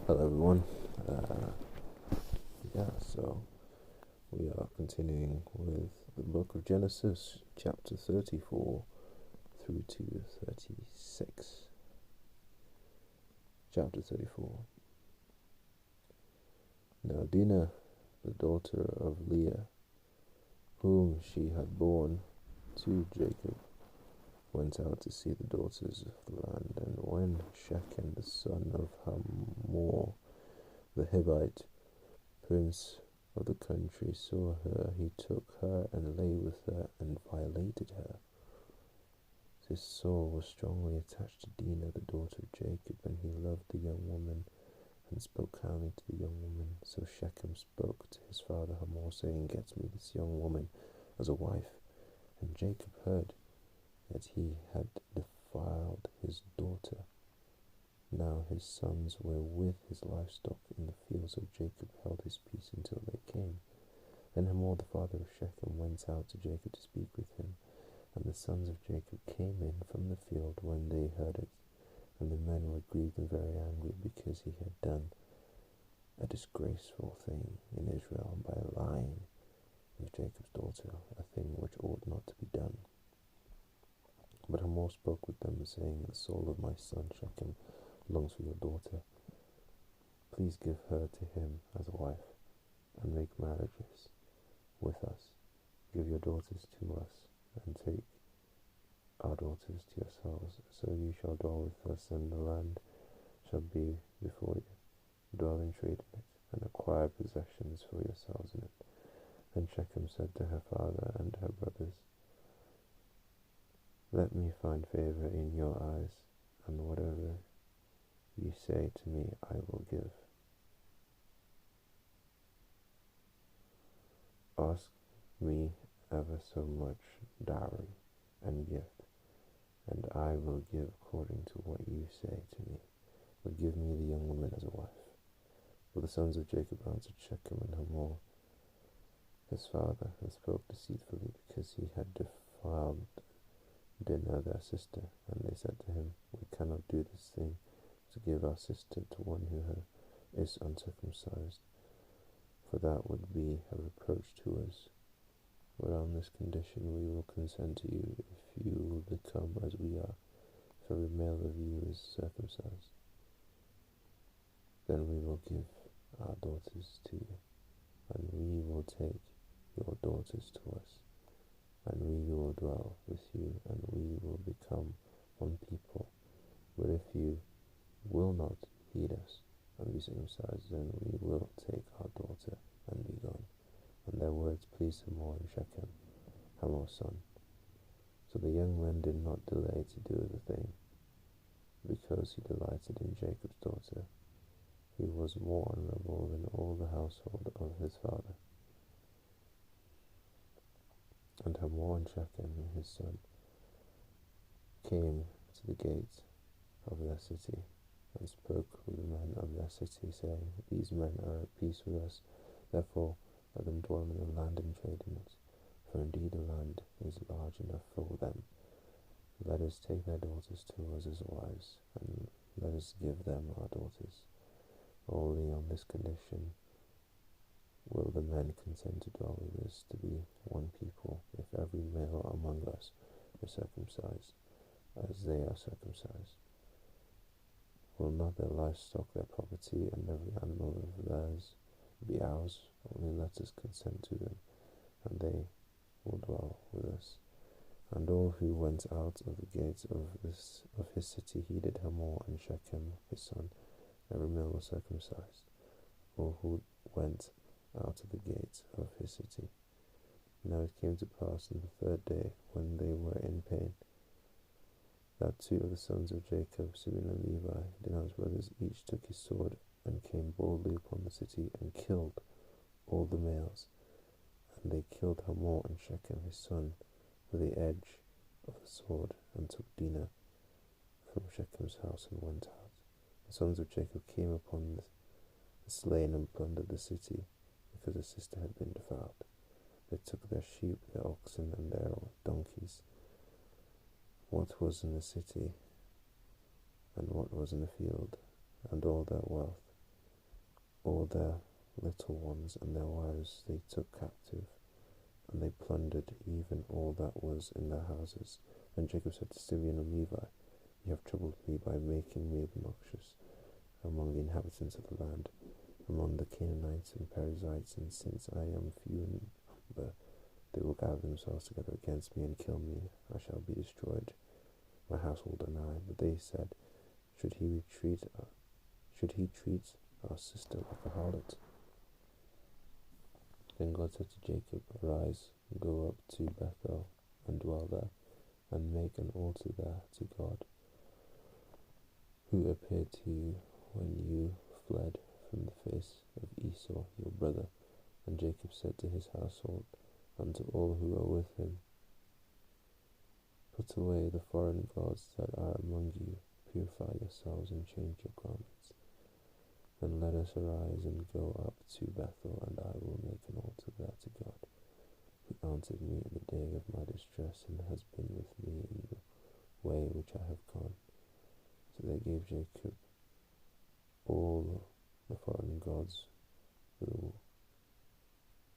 Hello, everyone. Uh, so we are continuing with the book of Genesis, chapter 34 through to 36. Chapter 34. Now Dinah, the daughter of Leah, whom she had borne to Jacob, went out to see the daughters of the land. And when Shechem, the son of Hamor, the Hivite, prince of the country, saw her, he took her and lay with her and violated her. His soul was strongly attached to Dinah, the daughter of Jacob, and he loved the young woman and spoke kindly to the young woman. So Shechem spoke to his father Hamor, saying, "Get me this young woman as a wife." And Jacob heard that he had defiled his daughter. Now his sons were with his livestock in the field, so Jacob held his peace until they came. Then Hamor, the father of Shechem, went out to Jacob to speak with him. And the sons of Jacob came in from the field when they heard it. And the men were grieved and very angry, because he had done a disgraceful thing in Israel by lying with Jacob's daughter, a thing which ought not to be done. But Hamor spoke with them, saying, "The soul of my son Shechem longs for your daughter. Please give her to him as a wife, and make marriages with us. Give your daughters to us, and take our daughters to yourselves. So you shall dwell with us, and the land shall be before you. Dwell and trade in it, and acquire possessions for yourselves in it." Then Shechem said to her father and her brothers, "Let me find favor in your eyes, and whatever you say to me I will give. Ask me ever so much dowry and gift, and I will give according to what you say to me. But give me the young woman as a wife." But the sons of Jacob answered Shechem and Hamor his father, and spoke deceitfully, because he had defiled Dinah their sister. And they said to him, "We cannot do this thing, to give our sister to one who is uncircumcised, for that would be a reproach to us. But on this condition we will consent to you, if you will become as we are, if every male of you is circumcised. Then we will give our daughters to you, and we will take your daughters to us, and we will dwell with you, and we will become one people. But if you will not heed us and be circumcised, then we will take our daughter and be gone." And their words pleased Hamor and Shechem, Hamor's son. So the young men did not delay to do the thing, because he delighted in Jacob's daughter. He was more honorable than all the household of his father. And Hamor and Shechem, his son, came to the gate of their city, and spoke with the men of their city, saying, "These men are at peace with us, therefore let them dwell in the land and trade in it. For indeed the land is large enough for them. Let us take their daughters to us as wives, and let us give them our daughters. Only on this condition will the men consent to dwell with us, to be one people, if every male among us is circumcised, as they are circumcised. Will not their livestock, their property, and every animal of theirs be ours? Only let us consent to them, and they will dwell with us." And all who went out of the gates of his city heeded Hamor and Shechem his son. Every male was circumcised, all who went out of the gates of his city. Now it came to pass on the third day, when they were in pain, that two of the sons of Jacob, Simeon and Levi, Dinah's brothers, each took his sword and came boldly upon the city and killed all the males. And they killed Hamor and Shechem his son with the edge of the sword, and took Dinah from Shechem's house and went out. The sons of Jacob came upon the slain and plundered the city, because the sister had been defiled. They took their sheep, their oxen, and their donkeys, what was in the city and what was in the field, and all their wealth, all their little ones and their wives they took captive, and they plundered even all that was in their houses. And Jacob said to Simeon and Levi, "You have troubled me by making me obnoxious among the inhabitants of the land, among the Canaanites and Perizzites, and since I am few in number, they will gather themselves together against me and kill me. I shall be destroyed, my household and I." But they said, Should he treat our sister like a harlot? Then God said to Jacob, "Arise, go up to Bethel, and dwell there, and make an altar there to God, who appeared to you when you fled from the face of Esau your brother." And Jacob said to his household and to all who were with him, "Put away the foreign gods that are among you, purify yourselves and change your garments. Then let us arise and go up to Bethel, and I will make an altar there to God, who answered me in the day of my distress and has been with me in the way which I have gone." So they gave Jacob all the foreign gods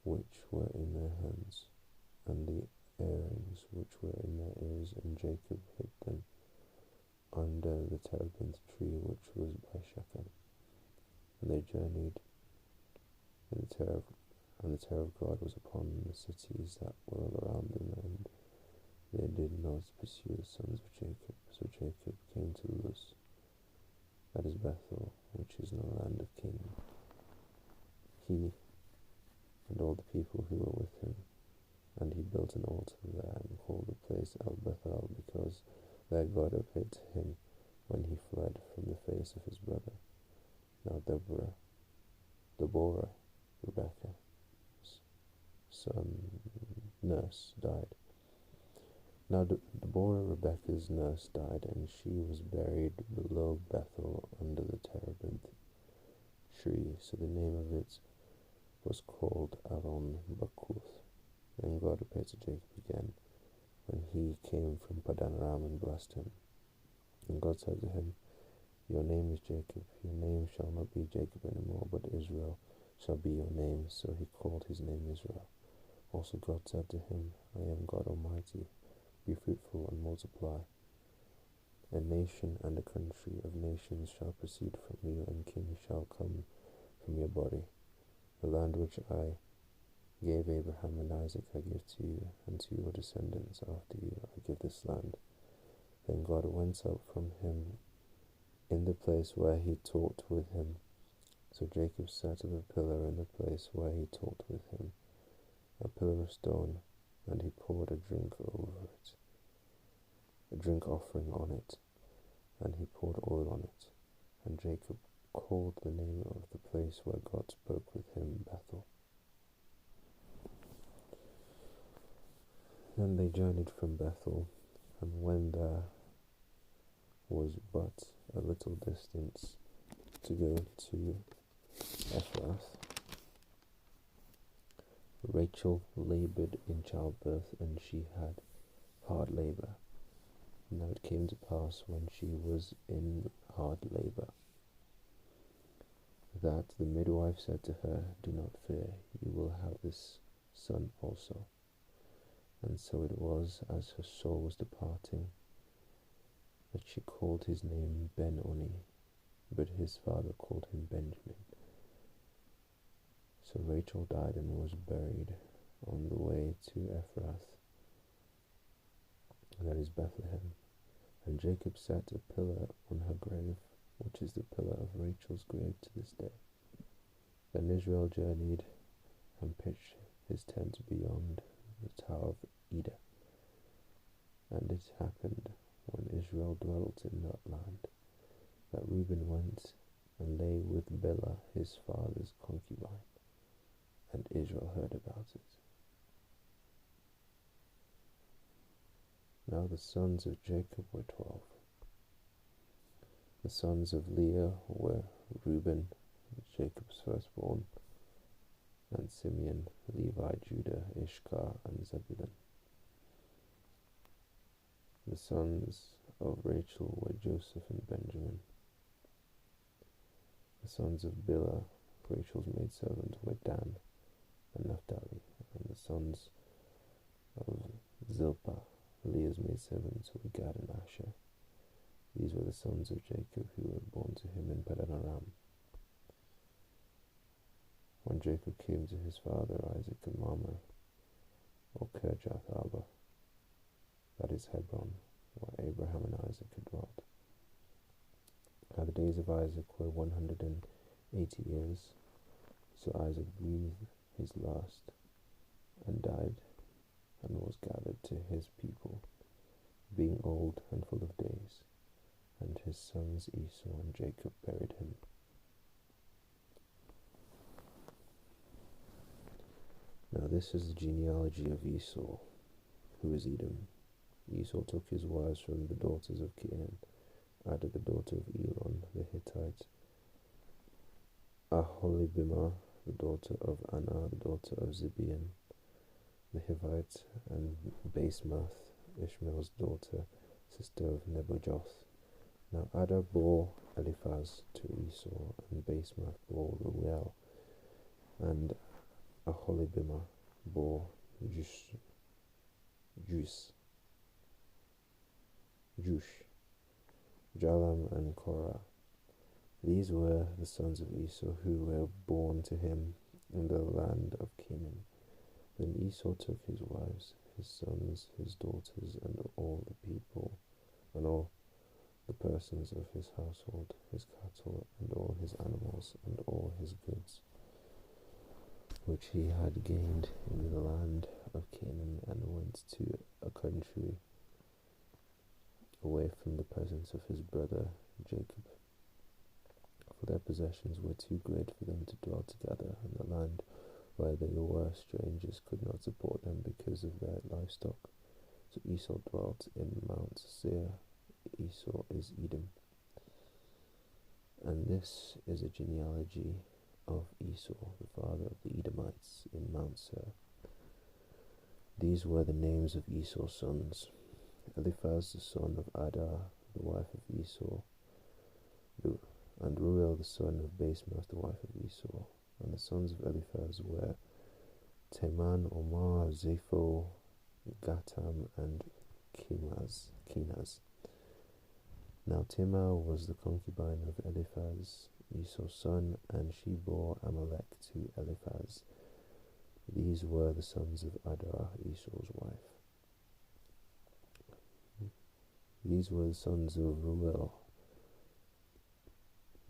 which were in their hands, and the earrings which were in their ears, and Jacob hid them under the terebinth tree which was by Shechem. And they journeyed, and the terror of God was upon the cities that were all around them, and they did not pursue the sons of Jacob. So Jacob came to Luz, that is Bethel, which is in the land of Canaan, he and all the people who were with him. And he built an altar there and called the place El Bethel, because there God appeared to him when he fled from the face of his brother. Now Deborah, Rebekah's nurse, died. Now Deborah, Rebekah's nurse, died, and she was buried below Bethel under the terebinth tree. So the name of it was called Allon Bakuth. Then God appeared to Jacob again when he came from Padan Aram and blessed him. And God said to him, "Your name is Jacob. Your name shall not be Jacob anymore, but Israel shall be your name." So he called his name Israel. Also God said to him, "I am God Almighty. Be fruitful and multiply. A nation and a country of nations shall proceed from you, and kings shall come from your body. The land which I gave Abraham and Isaac I give to you, and to your descendants after you I give this land." Then God went up from him in the place where he talked with him. So Jacob set up a pillar in the place where he talked with him, a pillar of stone, and he poured a drink offering on it, and he poured oil on it. And Jacob called the name of the place where God spoke with him Bethel. Then they journeyed from Bethel, and when there was but a little distance to go to Ephrath, Rachel labored in childbirth, and she had hard labor. Now it came to pass, when she was in hard labor, that the midwife said to her, "Do not fear, you will have this son also." And so it was, as her soul was departing, that she called his name Ben-Oni, but his father called him Benjamin. So Rachel died and was buried on the way to Ephrath, that is Bethlehem. And Jacob set a pillar on her grave, which is the pillar of Rachel's grave to this day. Then Israel journeyed and pitched his tent beyond the Tower of Eder. And it happened, when Israel dwelt in that land, that Reuben went and lay with Bilhah his father's concubine, and Israel heard about it. Now the sons of Jacob were 12. The sons of Leah were Reuben, Jacob's firstborn, and Simeon, Levi, Judah, Issachar, and Zebulun. The sons of Rachel were Joseph and Benjamin. The sons of Bilhah Rachel's maidservants were Dan and Naphtali, and the sons of Zilpah, Leah's maidservants, were Gad and Asher. These were the sons of Jacob who were born to him in Padan Aram. When Jacob came to his father Isaac and Mamre, or Kirjath Arba, that is Hebron, where Abraham and Isaac had dwelt. Now the days of Isaac were 180 years, so Isaac breathed his last and died, and was gathered to his people, being old and full of days, and his sons Esau and Jacob buried him. Now this is the genealogy of Esau, who is Edom. Esau took his wives from the daughters of Canaan, Ada the daughter of Elon the Hittite, Aholibamah the daughter of Anah the daughter of Zibeon the Hivite, and Basemath, Ishmael's daughter, sister of Nebajoth. Now Ada bore Eliphaz to Esau, and Basemath bore Reuel, and Aholibamah bore Jush, Jalam, and Korah. These were the sons of Esau who were born to him in the land of Canaan. Then Esau took his wives, his sons, his daughters, and all the people, and all the persons of his household, his cattle, and all his animals, and all his goods, which he had gained in the land of Canaan, and went to a country away from the presence of his brother Jacob. For their possessions were too great for them to dwell together, and the land where they were strangers could not support them because of their livestock. So Esau dwelt in Mount Seir. Esau is Edom. And this is a genealogy of Esau, the father of the Edomites, in Mount Seir. These were the names of Esau's sons: Eliphaz the son of Ada, the wife of Esau, and Reuel the son of Basemath, the wife of Esau. And the sons of Eliphaz were Teman, Omar, Zepho, Gatam, and Kenaz. Now Timah was the concubine of Eliphaz, Esau's son, and she bore Amalek to Eliphaz. These were the sons of Ada, Esau's wife. These were the sons of Reuel: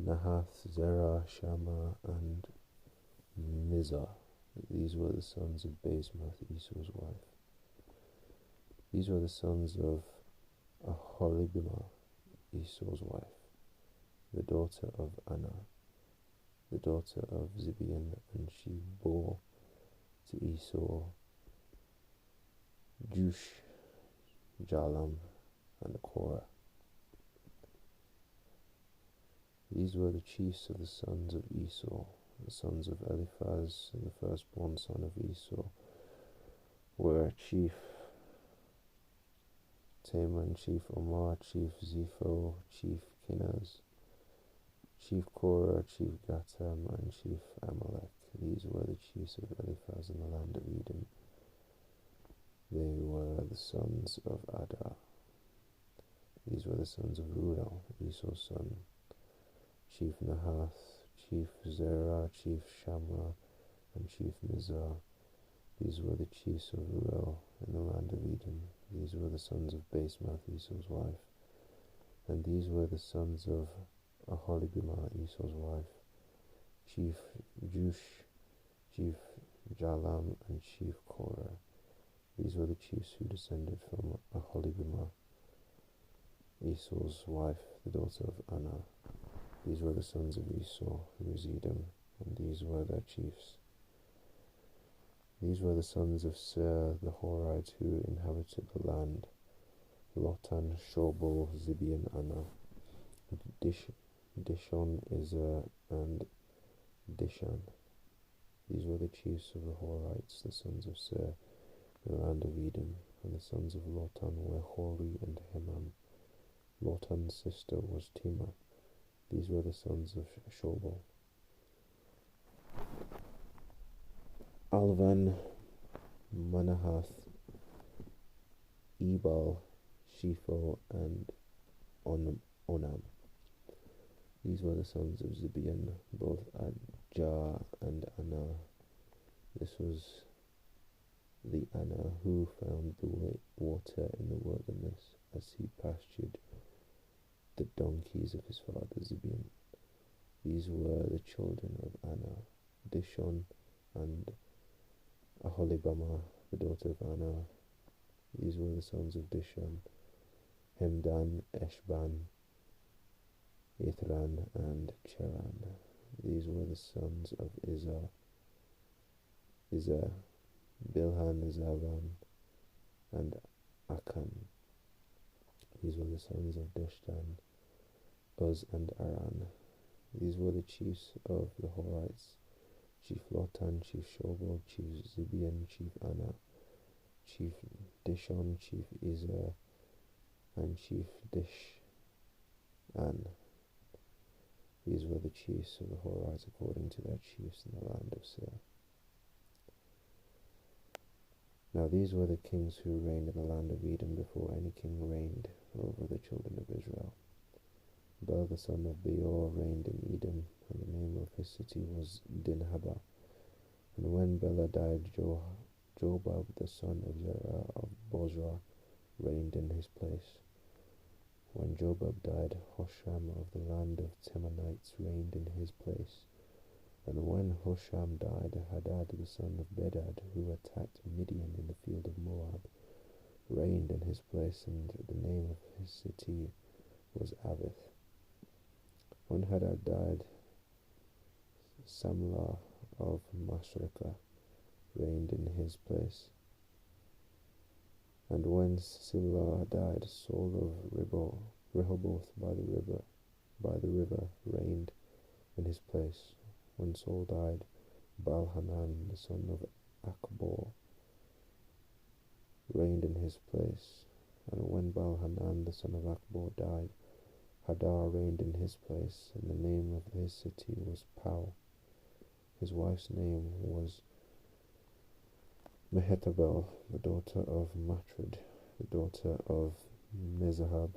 Nahath, Zerah, Shammah, and Mizah. These were the sons of Basemath, Esau's wife. These were the sons of Aholibamah, Esau's wife, the daughter of Anah, the daughter of Zibeon, and she bore to Esau Jush, Jalam, and Korah. These were the chiefs of the sons of Esau. The sons of Eliphaz, the firstborn son of Esau, were chief Teman, chief Omar, chief Zepho, chief Kenaz, chief Korah, chief Gatam, and chief Amalek. These were the chiefs of Eliphaz in the land of Edom. They were the sons of Ada. These were the sons of Reuel, Esau's son: chief Nahath, chief Zerah, chief Shammah, and chief Mizah. These were the chiefs of Reuel in the land of Edom. These were the sons of Basemath, Esau's wife. And these were the sons of Aholibamah, Esau's wife: chief Jush, chief Jalam, and chief Korah. These were the chiefs who descended from Aholibamah, Esau's wife, the daughter of Anah. These were the sons of Esau, who is Edom, and these were their chiefs. These were the sons of Seir the Horite, who inhabited the land: Lotan, Shobal, Zibeon, Anah, Dishon, Ezer, and Dishan. These were the chiefs of the Horites, the sons of Seir, in the land of Edom. And the sons of Lotan were Hori and Hemam. Lotan's sister was Timah. These were the sons of Shobal. Alvan, Manahath, Ebal, Shepho, and Onam. These were the sons of Zibeon, both Adjah and Anah. This was the Anah who found the water in the wilderness as he pastured the donkeys of his father Zibeon. These were the children of Anah, Dishon and Aholibamah, the daughter of Anah. These were the sons of Dishon, Hemdan, Eshban, Ithran, and Cheran. These were the sons of Izhar, Bilhan, Zavan, and Akan. These were the sons of Dishtan, Uz, and Aran. These were the chiefs of the Horites: Chief Lotan, Chief Shobal, Chief Zibeon, Chief Anah, Chief Dishon, Chief Izhar, and Chief Dishan. These were the chiefs of the Horites according to their chiefs in the land of Seir. Now these were the kings who reigned in the land of Edom before any king reigned over the children of Israel. Bel the son of Beor reigned in Edom, and the name of his city was Dinhabah. And when Bela died, Jobab the son of Zerah of Bozrah reigned in his place. When Jobab died, Hosham of the land of Temanites reigned in his place. And when Hosham died, Hadad the son of Bedad, who attacked Midian in the field of Moab, reigned in his place, and the name of his city was Avith. When Hadad died, Samlah of Masrekah reigned in his place. And when Samlah died, Saul of Rehoboth by the river reigned in his place. When Saul died, Baal-Hanan the son of Akbor reigned in his place. And when Baal-Hanan the son of Akbor died, Hadar reigned in his place, and the name of his city was Pau. His wife's name was Mehetabel, the daughter of Matred, the daughter of Mezahab.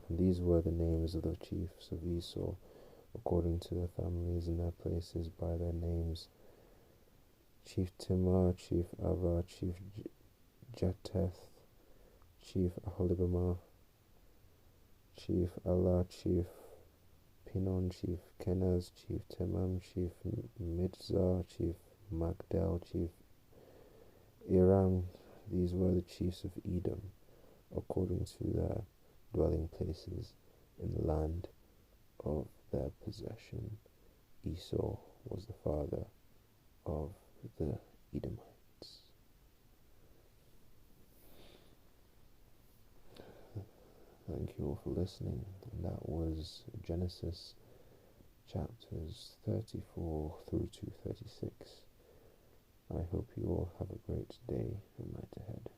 And these were the names of the chiefs of Esau, according to their families and their places by their names: Chief Timar, Chief Ava, Chief Jatteth, Chief Aholibamah, Chief Allah, Chief Pinon, Chief Kenaz, Chief Temam, Chief Mitzah, Chief Magdal, Chief Iram. These were the chiefs of Edom, according to their dwelling places in the land of their possession. Esau was the father of the Edomites. Thank you all for listening. And that was Genesis chapters 34 through to 36. I hope you all have a great day and night ahead.